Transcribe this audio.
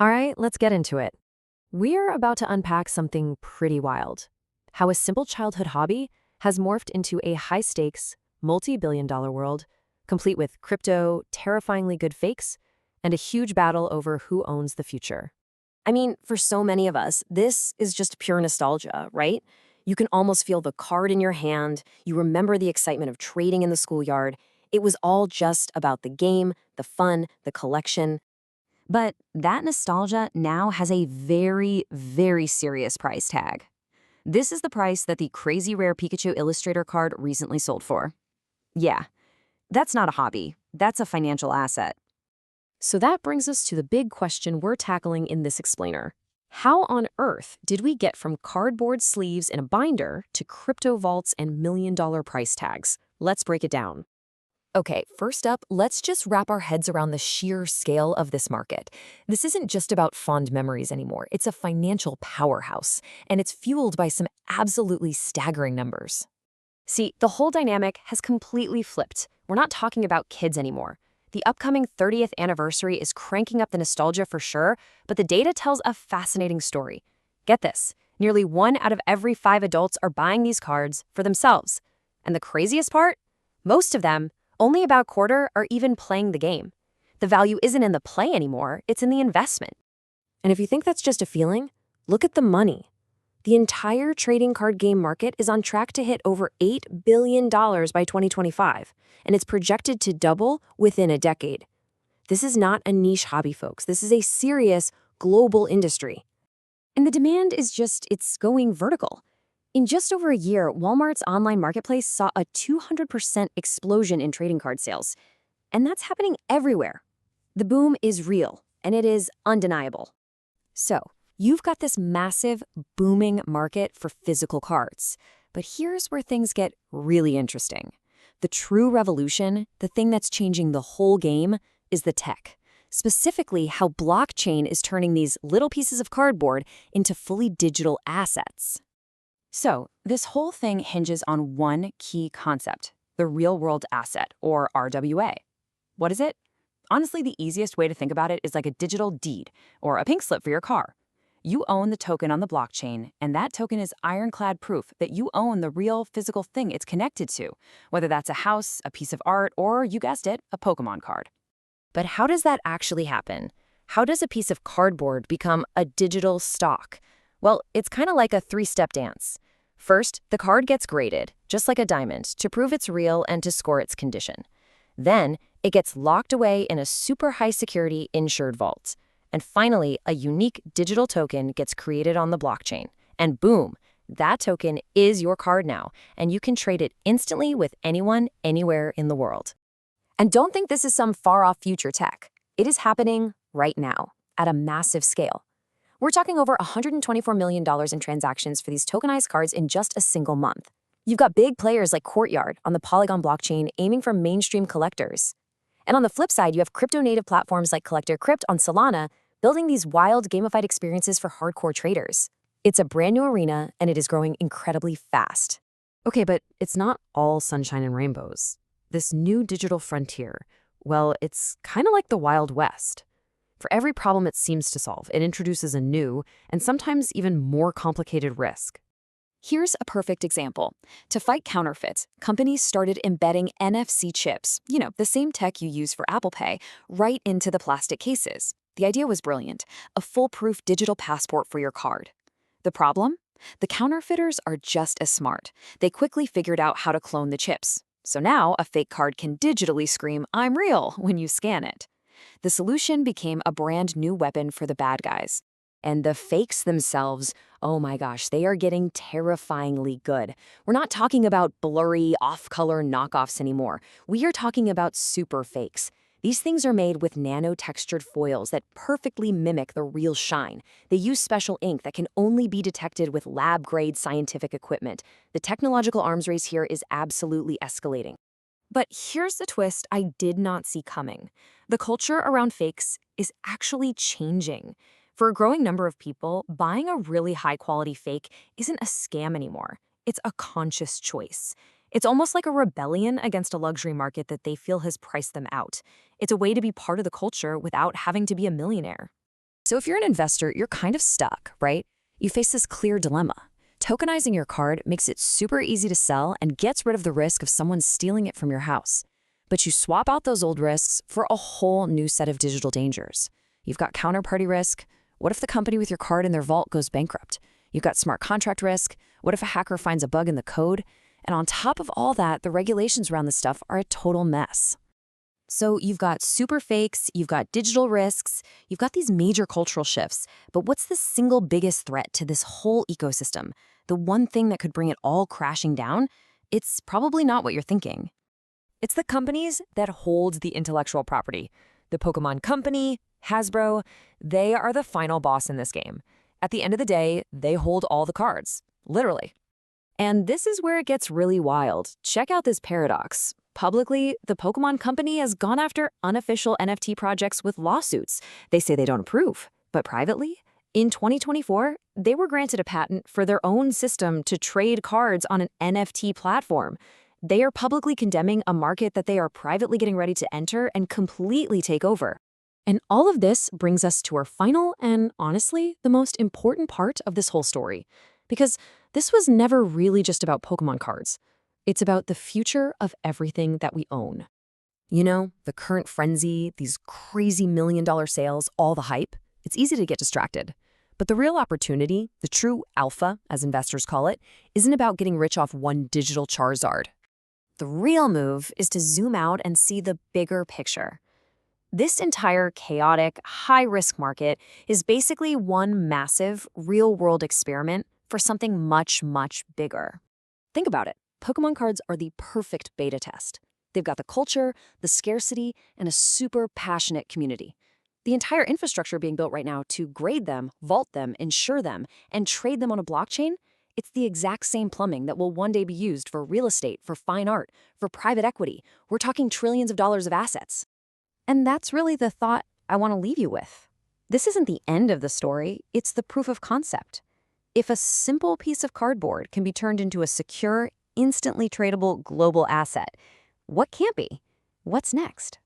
All right, let's get into it. We're about to unpack something pretty wild. How a simple childhood hobby has morphed into a high-stakes, multi-billion-dollar world, complete with crypto, terrifyingly good fakes, and a huge battle over who owns the future. I mean, for so many of us, this is just pure nostalgia, right? You can almost feel the card in your hand. You remember the excitement of trading in the schoolyard. It was all just about the game, the fun, the collection. But that nostalgia now has a very, very serious price tag. This is the price that the crazy rare Pikachu Illustrator card recently sold for. Yeah, that's not a hobby. That's a financial asset. So that brings us to the big question we're tackling in this explainer. How on earth did we get from cardboard sleeves in a binder to crypto vaults and million-dollar price tags? Let's break it down. Okay, first up, let's just wrap our heads around the sheer scale of this market. This isn't just about fond memories anymore. It's a financial powerhouse, and it's fueled by some absolutely staggering numbers. See, the whole dynamic has completely flipped. We're not talking about kids anymore. The upcoming 30th anniversary is cranking up the nostalgia for sure, but the data tells a fascinating story. Get this, nearly 1 out of every 5 adults are buying these cards for themselves. And the craziest part? Most of them, only about a quarter, are even playing the game. The value isn't in the play anymore, it's in the investment. And if you think that's just a feeling, look at the money. The entire trading card game market is on track to hit over $8 billion by 2025, and it's projected to double within a decade. This is not a niche hobby, folks. This is a serious global industry. And the demand is it's going vertical. In just over a year, Walmart's online marketplace saw a 200% explosion in trading card sales. And that's happening everywhere. The boom is real, and it is undeniable. So, you've got this massive, booming market for physical cards. But here's where things get really interesting. The true revolution, the thing that's changing the whole game, is the tech. Specifically, how blockchain is turning these little pieces of cardboard into fully digital assets. So, this whole thing hinges on one key concept, the real-world asset, or RWA. What is it? Honestly, the easiest way to think about it is like a digital deed, or a pink slip for your car. You own the token on the blockchain, and that token is ironclad proof that you own the real physical thing it's connected to, whether that's a house, a piece of art, or, you guessed it, a Pokemon card. But how does that actually happen? How does a piece of cardboard become a digital stock? Well, it's kind of like a 3-step dance. First, the card gets graded, just like a diamond, to prove it's real and to score its condition. Then, it gets locked away in a super high-security insured vault. And finally, a unique digital token gets created on the blockchain. And boom, that token is your card now, and you can trade it instantly with anyone, anywhere in the world. And don't think this is some far-off future tech. It is happening right now, at a massive scale. We're talking over $124 million in transactions for these tokenized cards in just a single month. You've got big players like Courtyard on the Polygon blockchain aiming for mainstream collectors. And on the flip side, you have crypto-native platforms like Collector Crypt on Solana building these wild gamified experiences for hardcore traders. It's a brand new arena, and it is growing incredibly fast. Okay, but it's not all sunshine and rainbows. This new digital frontier, well, it's kind of like the Wild West. For every problem it seems to solve, it introduces a new, and sometimes even more complicated risk. Here's a perfect example. To fight counterfeits, companies started embedding NFC chips, the same tech you use for Apple Pay, right into the plastic cases. The idea was brilliant, a foolproof digital passport for your card. The problem? The counterfeiters are just as smart. They quickly figured out how to clone the chips. So now a fake card can digitally scream, "I'm real," when you scan it. The solution became a brand new weapon for the bad guys. And the fakes themselves, oh my gosh, they are getting terrifyingly good. We're not talking about blurry, off-color knockoffs anymore. We are talking about super fakes. These things are made with nano-textured foils that perfectly mimic the real shine. They use special ink that can only be detected with lab-grade scientific equipment. The technological arms race here is absolutely escalating. But here's the twist I did not see coming. The culture around fakes is actually changing. For a growing number of people, buying a really high-quality fake isn't a scam anymore. It's a conscious choice. It's almost like a rebellion against a luxury market that they feel has priced them out. It's a way to be part of the culture without having to be a millionaire. So if you're an investor, you're kind of stuck, right? You face this clear dilemma. Tokenizing your card makes it super easy to sell and gets rid of the risk of someone stealing it from your house. But you swap out those old risks for a whole new set of digital dangers. You've got counterparty risk. What if the company with your card in their vault goes bankrupt? You've got smart contract risk. What if a hacker finds a bug in the code? And on top of all that, the regulations around this stuff are a total mess. So you've got super fakes, you've got digital risks, you've got these major cultural shifts. But what's the single biggest threat to this whole ecosystem? The one thing that could bring it all crashing down? It's probably not what you're thinking. It's the companies that hold the intellectual property. The Pokémon Company, Hasbro, they are the final boss in this game. At the end of the day, they hold all the cards, literally. And this is where it gets really wild. Check out this paradox. Publicly, the Pokémon Company has gone after unofficial NFT projects with lawsuits. They say they don't approve. But privately, in 2024, they were granted a patent for their own system to trade cards on an NFT platform. They are publicly condemning a market that they are privately getting ready to enter and completely take over. And all of this brings us to our final and, honestly, the most important part of this whole story. Because this was never really just about Pokémon cards. It's about the future of everything that we own. You know, the current frenzy, these crazy million-dollar sales, all the hype, it's easy to get distracted. But the real opportunity, the true alpha, as investors call it, isn't about getting rich off one digital Charizard. The real move is to zoom out and see the bigger picture. This entire chaotic, high-risk market is basically one massive, real-world experiment for something much, much bigger. Think about it. Pokémon cards are the perfect beta test. They've got the culture, the scarcity, and a super passionate community. The entire infrastructure being built right now to grade them, vault them, insure them, and trade them on a blockchain, it's the exact same plumbing that will one day be used for real estate, for fine art, for private equity. We're talking trillions of dollars of assets. And that's really the thought I want to leave you with. This isn't the end of the story, it's the proof of concept. If a simple piece of cardboard can be turned into a secure, instantly tradable global asset, what can't be? What's next?